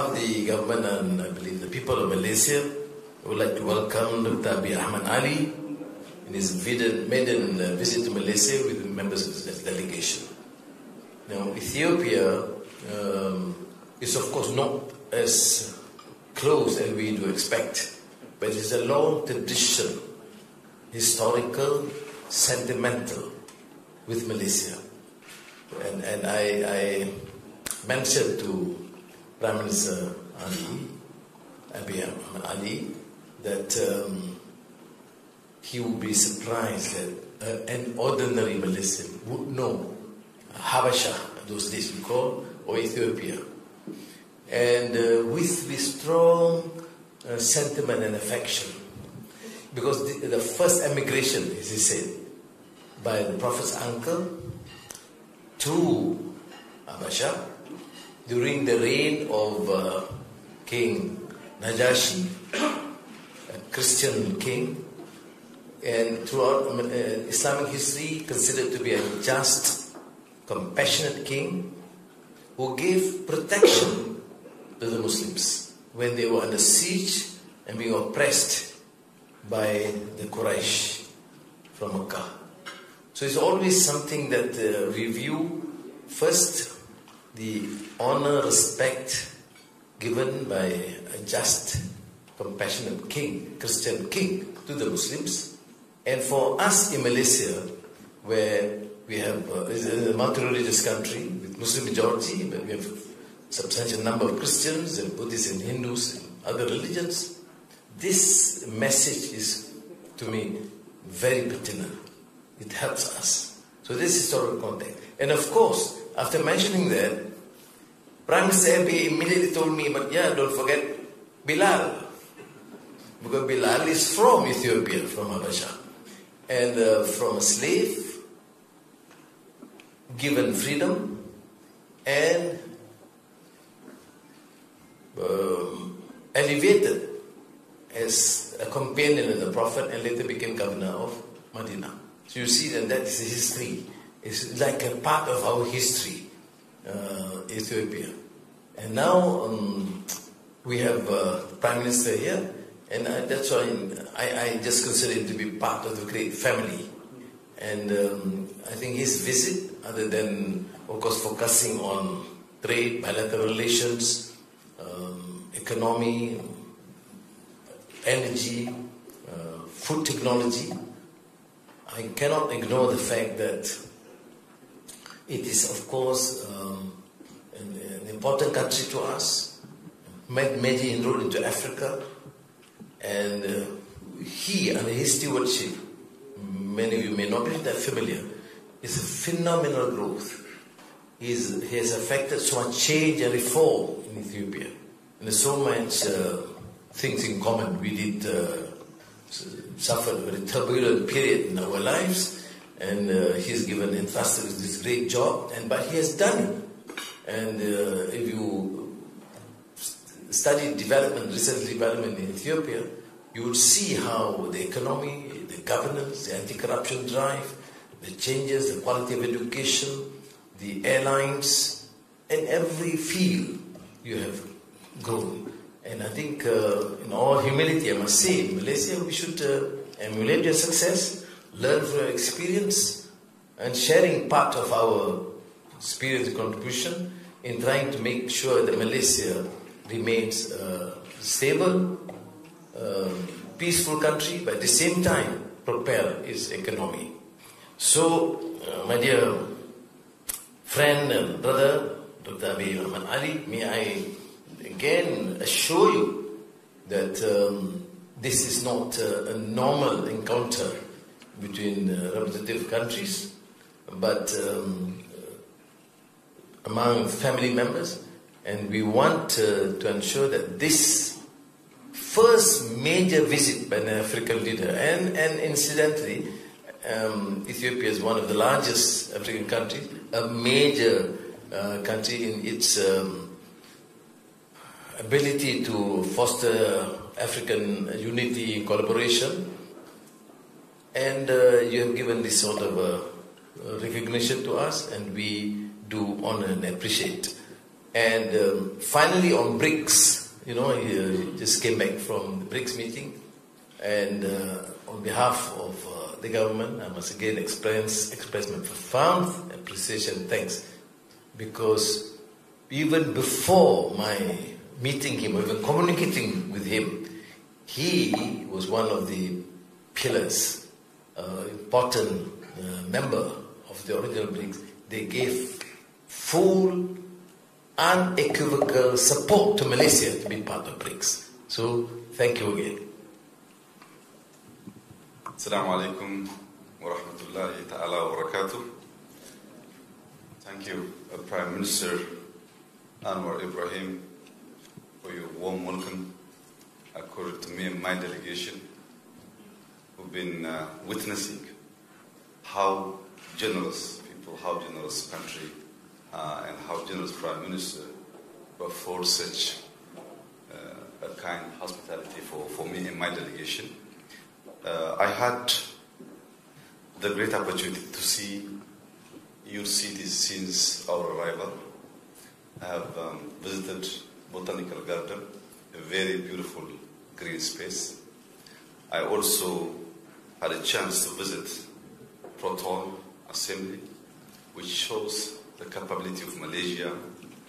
behalf of the government and I believe the people of Malaysia, I would like to welcome Dr. Abiy Ahmed Ali in his maiden visit to Malaysia with members of his delegation. Now, Ethiopia is of course not as close as we do expect, but it is a long tradition, historical, sentimental, with Malaysia. And I mentioned to Prime Minister Abiy Ahmed Ali, that he would be surprised that an ordinary Malaysian would know Habasha, those days we call, or Ethiopia. And with strong sentiment and affection, because the first emigration, as he said, by the Prophet's uncle to Habasha during the reign of King Najashi, a Christian king, and throughout Islamic history considered to be a just, compassionate king who gave protection to the Muslims when they were under siege and being oppressed by the Quraysh from Makkah. So it's always something that we view first the honor, respect given by a just, compassionate king, Christian king to the Muslims. And for us in Malaysia, where we have a multi-religious country with Muslim majority, but we have a substantial number of Christians and Buddhists and Hindus and other religions, this message is, to me, very pertinent. It helps us. So this is historical context. And of course, after mentioning that, Prime Minister Abiy immediately told me, but yeah, don't forget Bilal. Because Bilal is from Ethiopia, from Habasha. And from a slave, given freedom, and elevated as a companion of the Prophet, and later became governor of Medina. So you see that is a history. It's like a part of our history, Ethiopia. And now we have Prime Minister here, and that's why I just consider him to be part of the great family. And I think his visit, other than, of course, focusing on trade, bilateral relations, economy, energy, food technology, I cannot ignore the fact that it is, of course, an important country to us, made major inroad into Africa, and he, under his stewardship, many of you may not be that familiar, is a phenomenal growth. He has affected so much change and reform in Ethiopia. And there's so much things in common. We did suffer a very turbulent period in our lives, and he's given entrusted with this great job, but he has done it. And if you study recent development in Ethiopia, you would see how the economy, the governance, the anti-corruption drive, the changes, the quality of education, the airlines, in every field you have grown. And I think, in all humility, I must say, in Malaysia, we should emulate your success, learn from your experience, and sharing part of our experience and contribution in trying to make sure that Malaysia remains stable, peaceful country, but at the same time propel its economy. So, my dear friend and brother, Dr. Abiy Ahmed Ali, may I again assure you that this is not a normal encounter between representative countries, but among family members, and we want to ensure that this first major visit by an African leader, and incidentally, Ethiopia is one of the largest African countries, a major country in its ability to foster African unity and collaboration, and you have given this sort of recognition to us, and we do honor and appreciate. And finally on BRICS, you know, he just came back from the BRICS meeting, and on behalf of the government, I must again express my profound appreciation and thanks, because even before my meeting him, or even communicating with him, he was one of the pillars, important member of the original BRICS. They gave full, unequivocal support to Malaysia to be part of BRICS. So, thank you again. Assalamu alaikum wa rahmatullahi ta'ala wa barakatuh. Thank you, Prime Minister Anwar Ibrahim, for your warm welcome accorded to me and my delegation, who've been witnessing how generous people, how generous country, and how generous Prime Minister afford such a kind hospitality for me and my delegation. I had the great opportunity to see your cities since our arrival. I have visited Botanical Garden, a very beautiful green space. I also had a chance to visit Proton Assembly, which shows the capability of Malaysia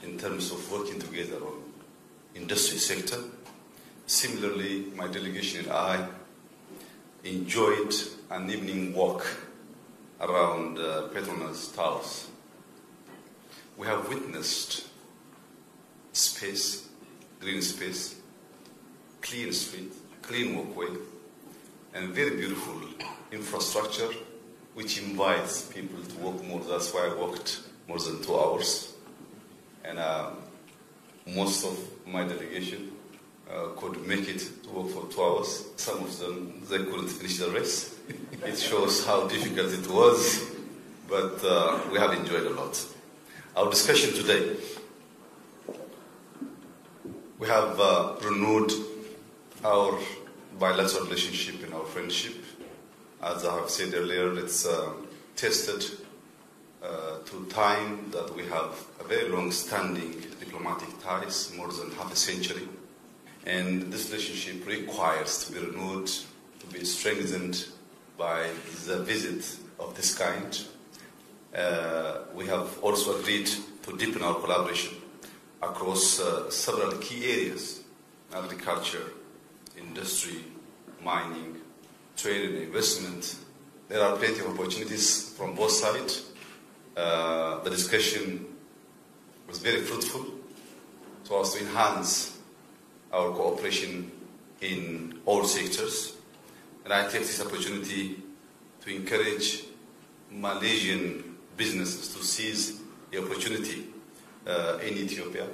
in terms of working together on industry sector. Similarly, my delegation and I enjoyed an evening walk around Petronas Towers. We have witnessed space, green space, clean street, clean walkway, and very beautiful infrastructure which invites people to walk more. That's why I walked more than 2 hours. And most of my delegation could make it to walk for 2 hours. Some of them, they couldn't finish the race. It shows how difficult it was, but we have enjoyed a lot. Our discussion today, we have renewed our bilateral relationship and our friendship. As I have said earlier, it's tested to time that we have a very long-standing diplomatic ties, more than half a century. And this relationship requires to be renewed, to be strengthened by the visit of this kind. We have also agreed to deepen our collaboration across several key areas: agriculture, industry, mining, trade and investment. There are plenty of opportunities from both sides. The discussion was very fruitful so as to enhance our cooperation in all sectors. And I take this opportunity to encourage Malaysian businesses to seize the opportunity in Ethiopia,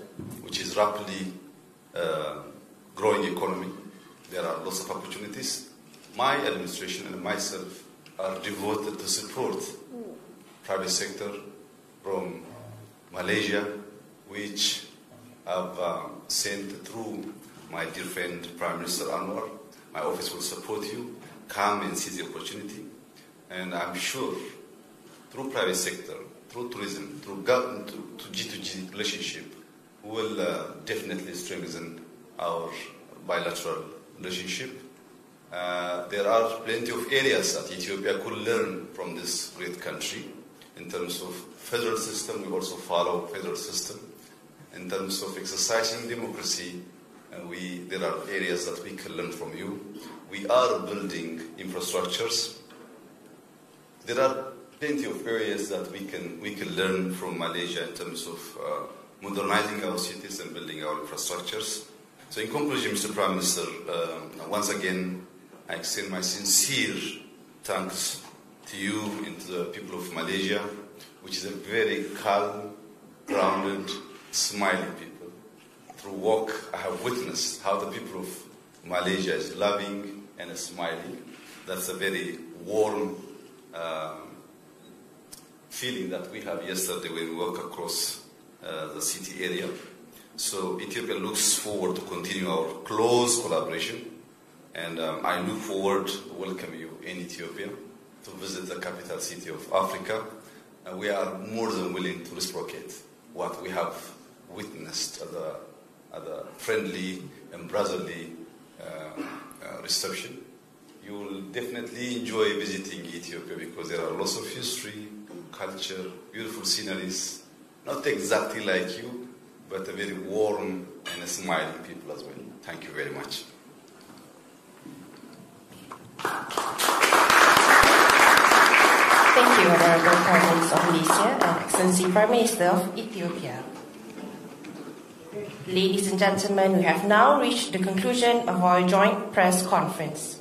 which is rapidly growing economy. There are lots of opportunities. My administration and myself are devoted to support private sector from Malaysia, which I've sent through my dear friend Prime Minister Anwar. My office will support you. Come and seize the opportunity. And I'm sure through private sector, through tourism, through government, to G2G relationship, we will definitely strengthen our bilateral relationship. There are plenty of areas that Ethiopia could learn from this great country. In terms of federal system, we also follow federal system. In terms of exercising democracy, there are areas that we can learn from you. We are building infrastructures. There are plenty of areas that we can learn from Malaysia in terms of modernizing our cities and building our infrastructures. So in conclusion, Mr. Prime Minister, once again, I extend my sincere thanks to you and to the people of Malaysia, which is a very calm, grounded, smiling people. Through work, I have witnessed how the people of Malaysia is loving and smiling. That's a very warm feeling that we have yesterday when we walk across the city area. So Ethiopia looks forward to continue our close collaboration, and I look forward to welcome you in Ethiopia to visit the capital city of Africa. And we are more than willing to reciprocate what we have witnessed at a friendly and brotherly reception. You will definitely enjoy visiting Ethiopia because there are lots of history, culture, beautiful sceneries, not exactly like you, but a very warm and smiling people as well. Thank you very much. Thank you, Honorable Prime Minister of Malaysia and Excellency Prime Minister of Ethiopia. Ladies and gentlemen, we have now reached the conclusion of our joint press conference.